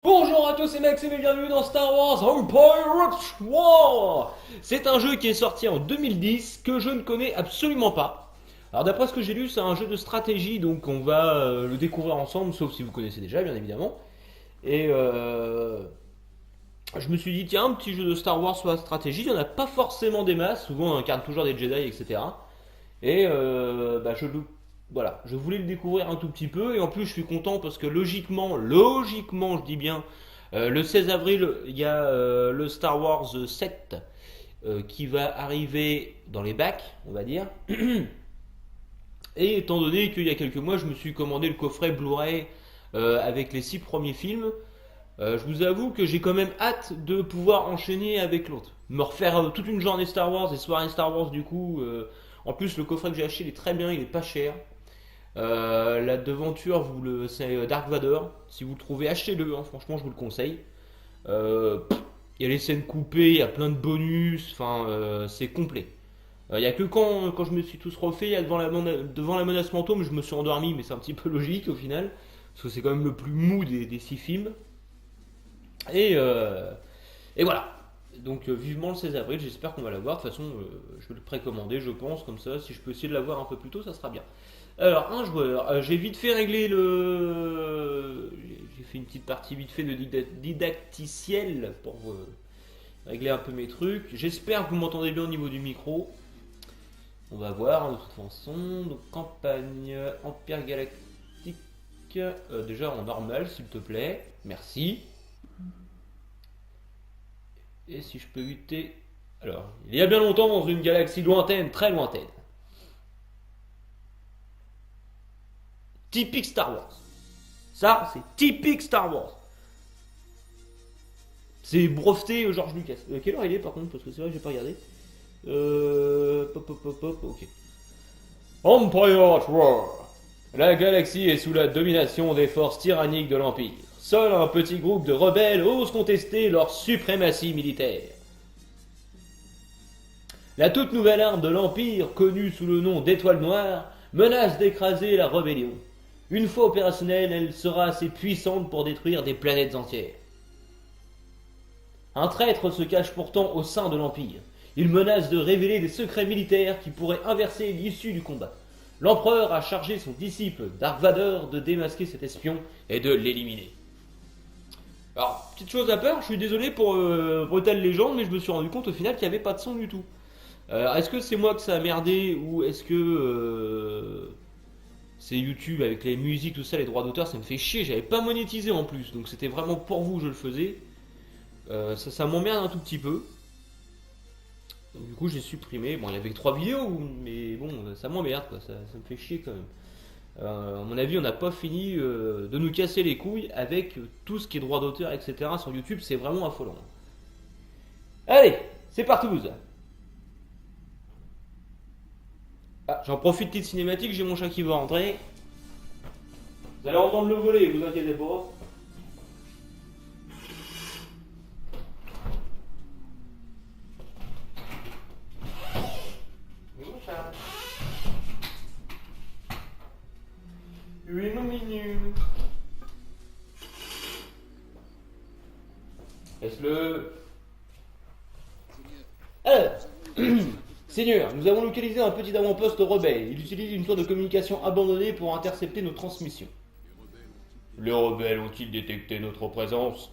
Bonjour à tous, c'est Maxime et bienvenue dans Star Wars Empire War. C'est un jeu qui est sorti en 2010 que je ne connais absolument pas. Alors d'après ce que j'ai lu, c'est un jeu de stratégie, donc on va le découvrir ensemble, sauf si vous connaissez déjà bien évidemment. Et je me suis dit, tiens, un petit jeu de Star Wars sur la stratégie, il n'y en a pas forcément des masses, souvent on incarne toujours des Jedi, etc. Et voilà, je voulais le découvrir un tout petit peu, et en plus je suis content parce que logiquement je dis bien, le 16 avril, il y a le Star Wars 7 qui va arriver dans les bacs, on va dire. Et étant donné qu'il y a quelques mois, je me suis commandé le coffret Blu-ray avec les 6 premiers films, je vous avoue que j'ai quand même hâte de pouvoir enchaîner avec l'autre. Me refaire toute une journée Star Wars, des soirées Star Wars du coup. En plus, le coffret que j'ai acheté il est très bien, il est pas cher. La devanture, c'est Dark Vador. Si vous le trouvez, achetez-le, hein, franchement, je vous le conseille. Il y a les scènes coupées, il y a plein de bonus, enfin, c'est complet. Il y a que quand je me suis tous refait, devant la menace fantôme, je me suis endormi, mais c'est un petit peu logique au final, parce que c'est quand même le plus mou des 6 films. Et, euh, et voilà. Donc vivement le 16 avril, j'espère qu'on va l'avoir. De toute façon, je vais le précommander, je pense, comme ça, si je peux essayer de l'avoir un peu plus tôt, ça sera bien. Alors, un joueur, j'ai vite fait régler le. J'ai fait une petite partie vite fait de didacticiel pour régler un peu mes trucs. J'espère que vous m'entendez bien au niveau du micro. On va voir, hein, de toute façon. Donc, campagne Empire Galactique. Déjà en normal, s'il te plaît. Merci. Et si je peux éviter. Alors, il y a bien longtemps dans une galaxie lointaine, très lointaine. Typique Star Wars. Ça, c'est typique Star Wars. C'est breveté George Lucas. Quelle heure il est par contre? Parce que c'est vrai que j'ai pas regardé. Pop, pop, pop, pop, ok. Empire War. La galaxie est sous la domination des forces tyranniques de l'Empire. Seul un petit groupe de rebelles ose contester leur suprématie militaire. La toute nouvelle arme de l'Empire, connue sous le nom d'Étoile Noire, menace d'écraser la rébellion. Une fois opérationnelle, elle sera assez puissante pour détruire des planètes entières. Un traître se cache pourtant au sein de l'Empire. Il menace de révéler des secrets militaires qui pourraient inverser l'issue du combat. L'empereur a chargé son disciple, Dark Vador, de démasquer cet espion et de l'éliminer. Alors, petite chose à part, je suis désolé pour Brutal Legend, mais je me suis rendu compte au final qu'il n'y avait pas de son du tout. Est-ce que c'est moi que ça a merdé ou est-ce que c'est YouTube avec les musiques, tout ça, les droits d'auteur, ça me fait chier. J'avais pas monétisé en plus, donc c'était vraiment pour vous que je le faisais. Ça m'emmerde un tout petit peu. Donc, du coup, j'ai supprimé. Bon, il y avait que 3 vidéos, mais bon, ça m'emmerde, quoi. Ça me fait chier quand même. À mon avis, on n'a pas fini de nous casser les couilles avec tout ce qui est droit d'auteur, etc. sur YouTube. C'est vraiment affolant. Allez, c'est parti, vous. Ah, j'en profite, petite cinématique. J'ai mon chat qui va rentrer. Vous allez entendre le voler, vous inquiétez pas. Oui, mon chat. Oui, mon minu. Laisse-le. Alors, Seigneur, nous avons localisé un petit avant-poste rebelle. Il utilise une sorte de communication abandonnée pour intercepter nos transmissions. Les rebelles ont-ils détecté notre présence?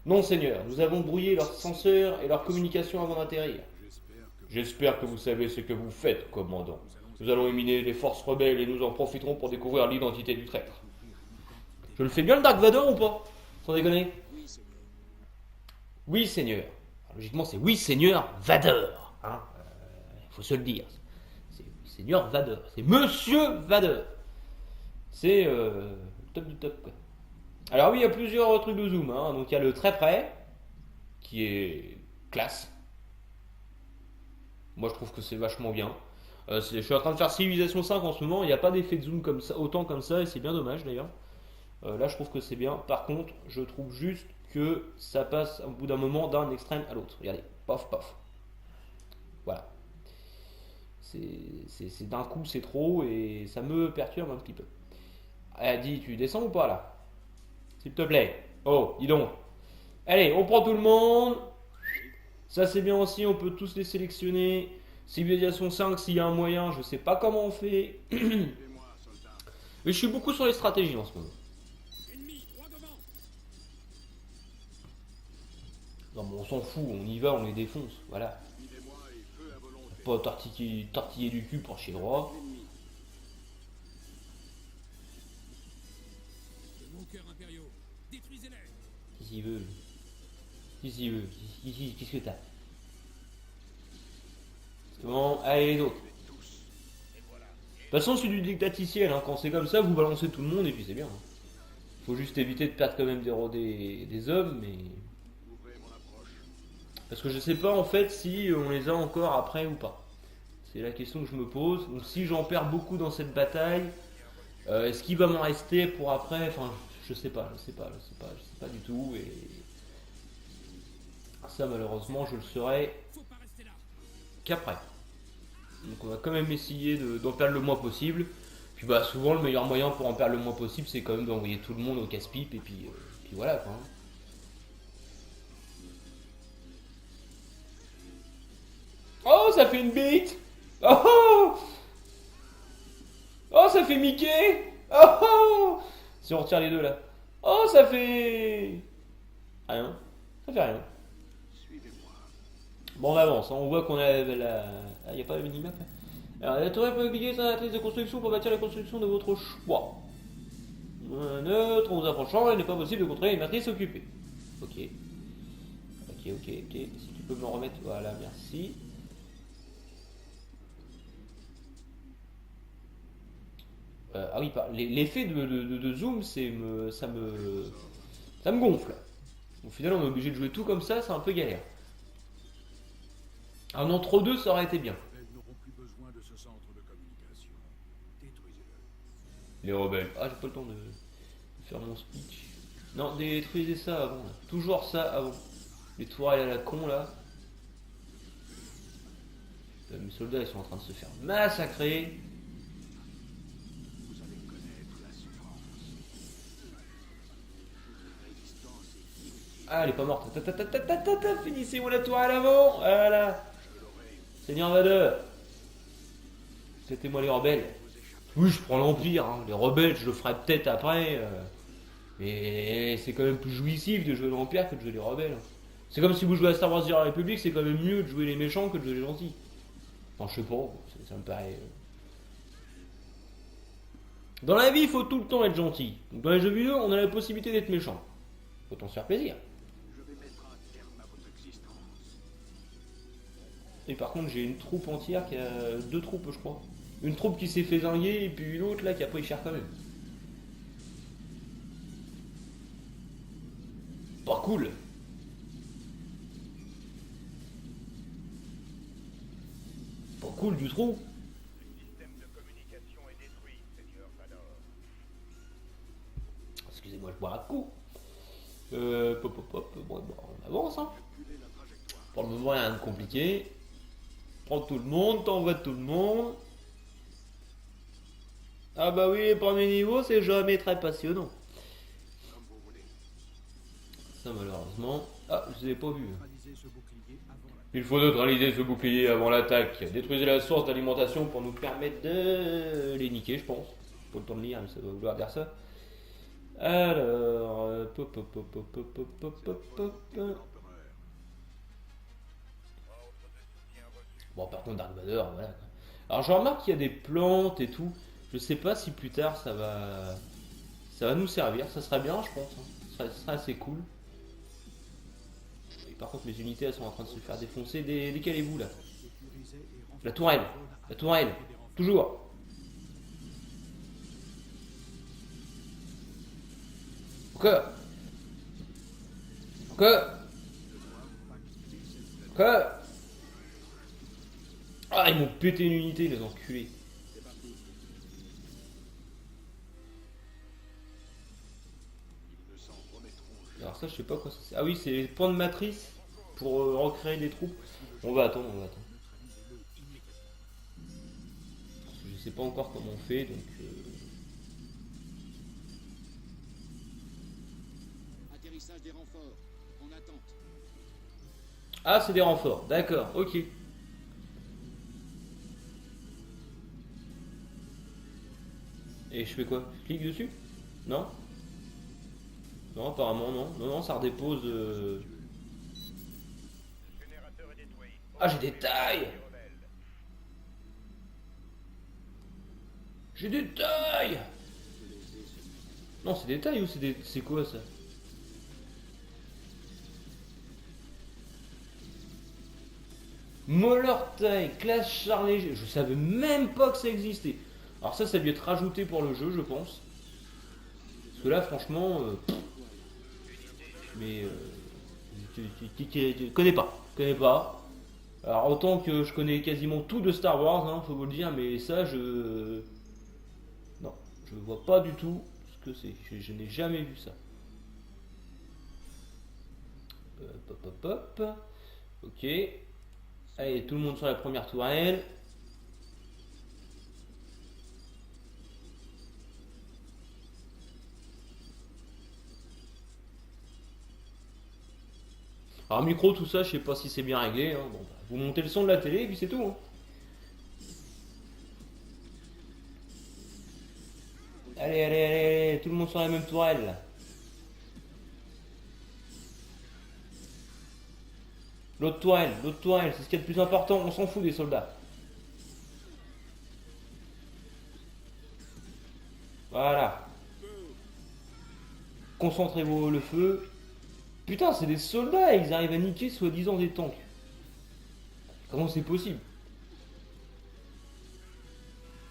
Non, Seigneur, nous avons brouillé leurs senseurs et leurs communications avant d'atterrir. J'espère que vous savez ce que vous faites, commandant. Nous allons éliminer les forces rebelles et nous en profiterons pour découvrir l'identité du traître. Je le fais bien le Dark Vador ou pas? Sans déconner. Oui, Seigneur. Logiquement, c'est oui, Seigneur Vador. Hein, faut se le dire. C'est Seigneur Vador. C'est Monsieur Vador. C'est top du top, quoi. Alors oui, il y a plusieurs trucs de zoom, hein. Donc il y a le très près, qui est classe. Moi je trouve que c'est vachement bien. Je suis en train de faire Civilization 5 en ce moment, il n'y a pas d'effet de zoom comme ça, autant comme ça, et c'est bien dommage d'ailleurs. Là je trouve que c'est bien. Par contre, je trouve juste que ça passe au bout d'un moment d'un extrême à l'autre. Regardez, pof pof. Voilà. C'est d'un coup c'est trop et ça me perturbe un petit peu. Elle dit, tu descends ou pas là? S'il te plaît. Oh, dis donc. Allez, on prend tout le monde. Ça c'est bien aussi, on peut tous les sélectionner. Civilisation 5, s'il y a un moyen, je sais pas comment on fait. Mais je suis beaucoup sur les stratégies en ce moment. Non mais on s'en fout, on y va, on les défonce, voilà. Pas tortiller du cul pour chez le roi. Qu'est-ce qu'il veut lui? Qu'est-ce qu'il veut? Qu'est-ce que t'as? C'est bon, allez les autres. De toute façon c'est du dictaticiel, hein. Quand c'est comme ça, vous balancez tout le monde et puis c'est bien. Faut juste éviter de perdre quand même des hommes, mais... Parce que je sais pas en fait si on les a encore après ou pas. C'est la question que je me pose. Donc si j'en perds beaucoup dans cette bataille, est-ce qu'il va m'en rester pour après? Enfin, je sais pas, je sais pas du tout. Et ça malheureusement je le saurai qu'après. Donc on va quand même essayer d'en perdre le moins possible. Puis bah souvent le meilleur moyen pour en perdre le moins possible c'est quand même d'envoyer tout le monde au casse-pipe et puis voilà quoi. Oh ça fait une bite. Oh oh, oh ça fait Mickey. Oh oh. Si on retire les deux là. Oh ça fait... Rien. Ça fait rien. Bon on avance, hein. On voit qu'on a la... Ah y a pas la minimap là. Alors la tourelle peut cliquer sur la matrice de construction pour bâtir la construction de votre choix. Neutre, en vous approchant, il n'est pas possible de contrôler les matrices occupées. Ok. Ok. Si tu peux me remettre, voilà, merci. Ah oui, l'effet de zoom, ça me gonfle. Au final, on est obligé de jouer tout comme ça, c'est un peu galère. Un entre-deux, ça aurait été bien. Les rebelles. Ah, j'ai pas le temps de faire mon speech. Non, détruisez ça avant. Là. Toujours ça avant. Les tourelles à la con là. Mes soldats ils sont en train de se faire massacrer. Ah, elle est pas morte. Finissez-moi la tourelle avant. Voilà. Seigneur Vadeur. C'était moi les rebelles. Oui, je prends l'Empire. Hein. Les rebelles, je le ferai peut-être après. Mais c'est quand même plus jouissif de jouer l'Empire que de jouer les rebelles. C'est comme si vous jouez à Star Wars de la République, c'est quand même mieux de jouer les méchants que de jouer les gentils. Enfin, je sais pas, ça me paraît. Dans la vie, il faut tout le temps être gentil. Donc, dans les jeux vidéo, on a la possibilité d'être méchant. Autant se faire plaisir. Et par contre, j'ai une troupe entière qui a deux troupes, je crois. Une troupe qui s'est fait zinguer et puis une autre là qui a pris cher quand même. Pas cool. Pas cool du tout. Excusez-moi, je bois un coup. Bon, on avance, hein. Pour le moment, rien de compliqué. Prends tout le monde, t'envoies tout le monde. Ah bah oui, les premiers niveaux, c'est jamais très passionnant. Ça, malheureusement. Ah, je vous ai pas vu. Il faut neutraliser ce bouclier avant l'attaque. Détruisez la source d'alimentation pour nous permettre de les niquer, je pense. Pas le temps de lire, mais ça doit vouloir dire ça. Alors. Bon, par contre, Dark Vader, voilà. Alors, je remarque qu'il y a des plantes et tout. Je sais pas si plus tard ça va nous servir. Ça serait bien, je pense. Hein. Ça serait assez cool. Et par contre, mes unités, elles sont en train de se faire défoncer. Décalez-vous là. La tourelle. La tourelle. Toujours. Encore. Encore. Encore. Ah, ils m'ont pété une unité, les enculés. Alors ça, je sais pas quoi ça c'est. Ah oui, c'est les points de matrice pour recréer des troupes. On va attendre, on va attendre. Parce que je sais pas encore comment on fait, donc... passage des renforts. En attente. Ah, c'est des renforts. D'accord, ok. Et je fais quoi? Je clique dessus? Non? Non, apparemment non. Non, non, ça redépose. Ah, j'ai des tailles! J'ai des tailles! Non, c'est des tailles ou c'est des... C'est quoi ça? Moller taille, classe char léger. Je savais même pas que ça existait. Alors ça a dû être rajouté pour le jeu, je pense. Parce que là, franchement, mais tu connais pas, connais pas. Alors autant que je connais quasiment tout de Star Wars, hein, faut vous le dire, mais ça, non, je vois pas du tout ce que c'est. Je n'ai jamais vu ça. Hop, hop, hop, hop. Ok. Allez, tout le monde sur la première tourelle. Alors micro, tout ça, je sais pas si c'est bien réglé, hein. Bon, bah, vous montez le son de la télé et puis c'est tout, hein. Allez, allez, allez, allez, tout le monde sur la même tourelle, là. L'autre tourelle, c'est ce qui est le plus important, on s'en fout des soldats. Voilà. Concentrez-vous le feu. Putain, c'est des soldats et ils arrivent à niquer soi-disant des tanks. Comment c'est possible?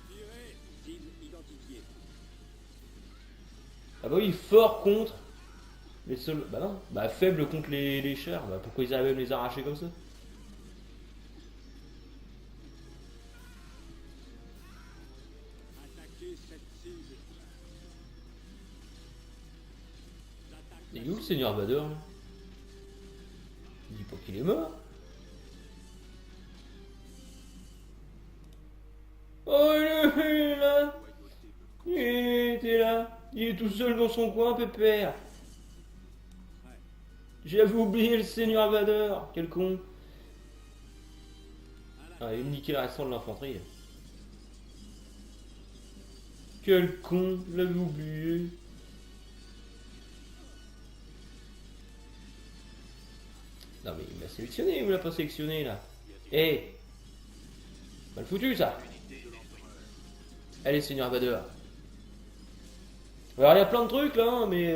Tirez. Cible identifiée. Ah bah oui, fort contre les soldats. Bah non, bah faible contre les chars. Bah pourquoi ils arrivent à me les arracher comme ça? Attaquez cette cible. J'attaque Il la est où le cible. seigneur Vader là? Il dit pas qu'il est mort. Oh, il est là. Il était là. Il est tout seul dans son coin, pépère. Prêt. J'avais oublié le seigneur Vader. Quel con. À Ah, il l'attaque. me niquait le restant de l'infanterie. Quel con, je l'avais oublié. Non mais il m'a sélectionné, il me l'a pas sélectionné là. Eh, mal foutu ça. Allez, seigneur Vader. Alors il y a plein de trucs là, hein, mais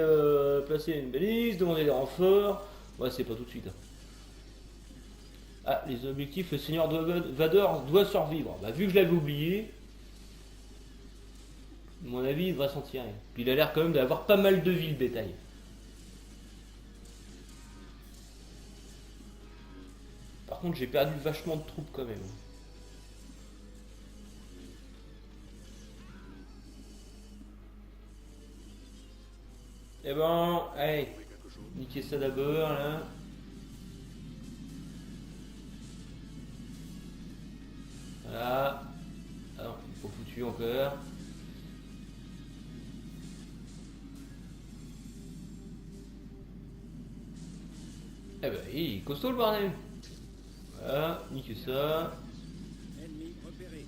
placer une balise, demander des renforts. Ouais, c'est pas tout de suite, hein. Ah, les objectifs, le seigneur Vader doit survivre. Bah, vu que je l'avais oublié, à mon avis, il devrait s'en tirer. Puis il a l'air quand même d'avoir pas mal de vie, le bétail. Par contre, j'ai perdu vachement de troupes quand même. Eh ben, allez, niquez ça d'abord là. Voilà. Ah non, il faut foutu encore. Eh ben, il est costaud le bordel. Voilà, niquez ça. Ennemi repéré.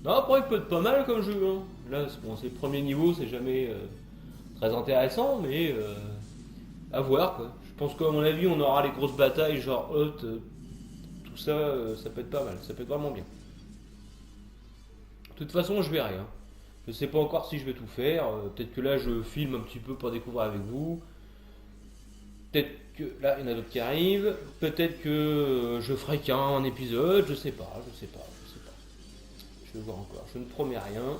Non, après, il peut être pas mal comme jeu, hein. Là, bon, c'est le premier niveau, c'est jamais très intéressant, mais à voir quoi. Je pense qu'à mon avis, on aura les grosses batailles, genre Hot, tout ça, ça peut être pas mal, ça peut être vraiment bien. De toute façon, je verrai, hein. Je sais pas encore si je vais tout faire. Peut-être que là, je filme un petit peu pour découvrir avec vous. Peut-être que là, il y en a d'autres qui arrivent. Peut-être que je ferai qu'un épisode. Je sais pas, je sais pas, je sais pas. Je vais voir encore. Je ne promets rien. En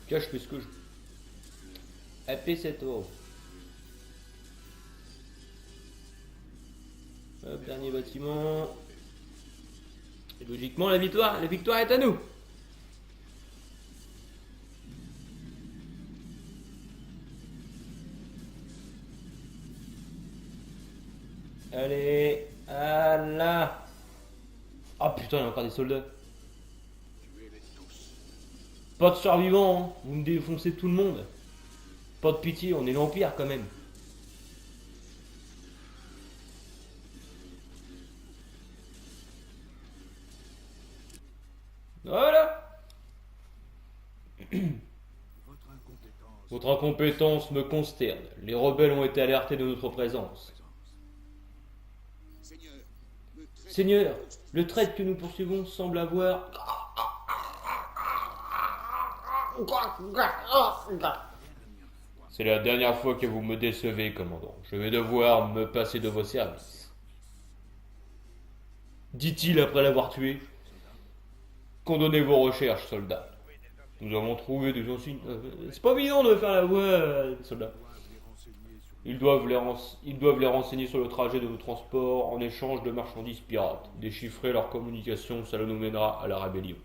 tout cas, je fais ce que je. AP7O. Hop, dernier bâtiment. Et logiquement, la victoire est à nous. Allez, ah là. Ah putain, il y a encore des soldats. Tuez-les tous. Pas de survivants, hein. Vous me défoncez tout le monde. Pas de pitié, on est l'Empire quand même. Voilà. Votre incompétence. Votre incompétence me consterne. Les rebelles ont été alertés de notre présence. Seigneur, le traître Seigneur, le traître que nous poursuivons semble avoir... C'est la dernière fois que vous me décevez, commandant. Je vais devoir me passer de vos services. Dit-il après l'avoir tué. Condamnez vos recherches, soldats. Nous avons trouvé des insignes... c'est pas évident de faire la voix, soldats. Ils doivent les renseigner sur le trajet de nos transports en échange de marchandises pirates. Déchiffrer leur communication, cela nous mènera à la rébellion.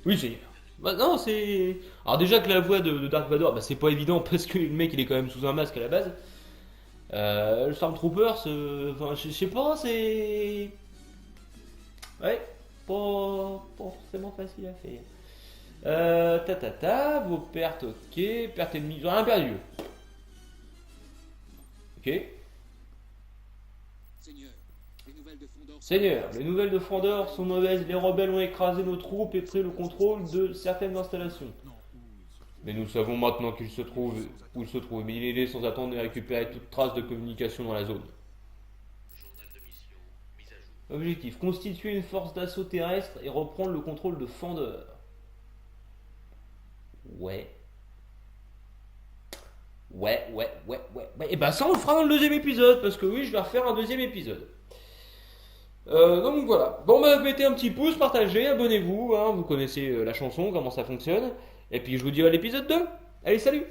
Oui, Seigneur. Bah non, c'est... Alors déjà que la voix de Dark Vador, bah, c'est pas évident parce que le mec il est quand même sous un masque à la base. Le Stormtrooper, enfin, je sais pas, c'est... Ouais, pas forcément facile à faire. Vos pertes, ok. Pertes ennemies, ils ont rien perdu. Ok. Seigneur, les nouvelles de Fondor. Seigneur, les nouvelles de Fandor sont mauvaises. Les rebelles ont écrasé nos troupes et pris le contrôle de certaines installations. Mais nous savons maintenant où il se trouve. Mais il est sans attendre et récupérer toute trace de communication dans la zone. Objectif, constituer une force d'assaut terrestre et reprendre le contrôle de Fandor. Ouais. Et bah ça on le fera dans le deuxième épisode, parce que oui, je vais refaire un deuxième épisode. Donc voilà. Bon bah mettez un petit pouce, partagez, abonnez-vous, hein, vous connaissez la chanson, comment ça fonctionne. Et puis je vous dis à l'épisode 2. Allez, salut!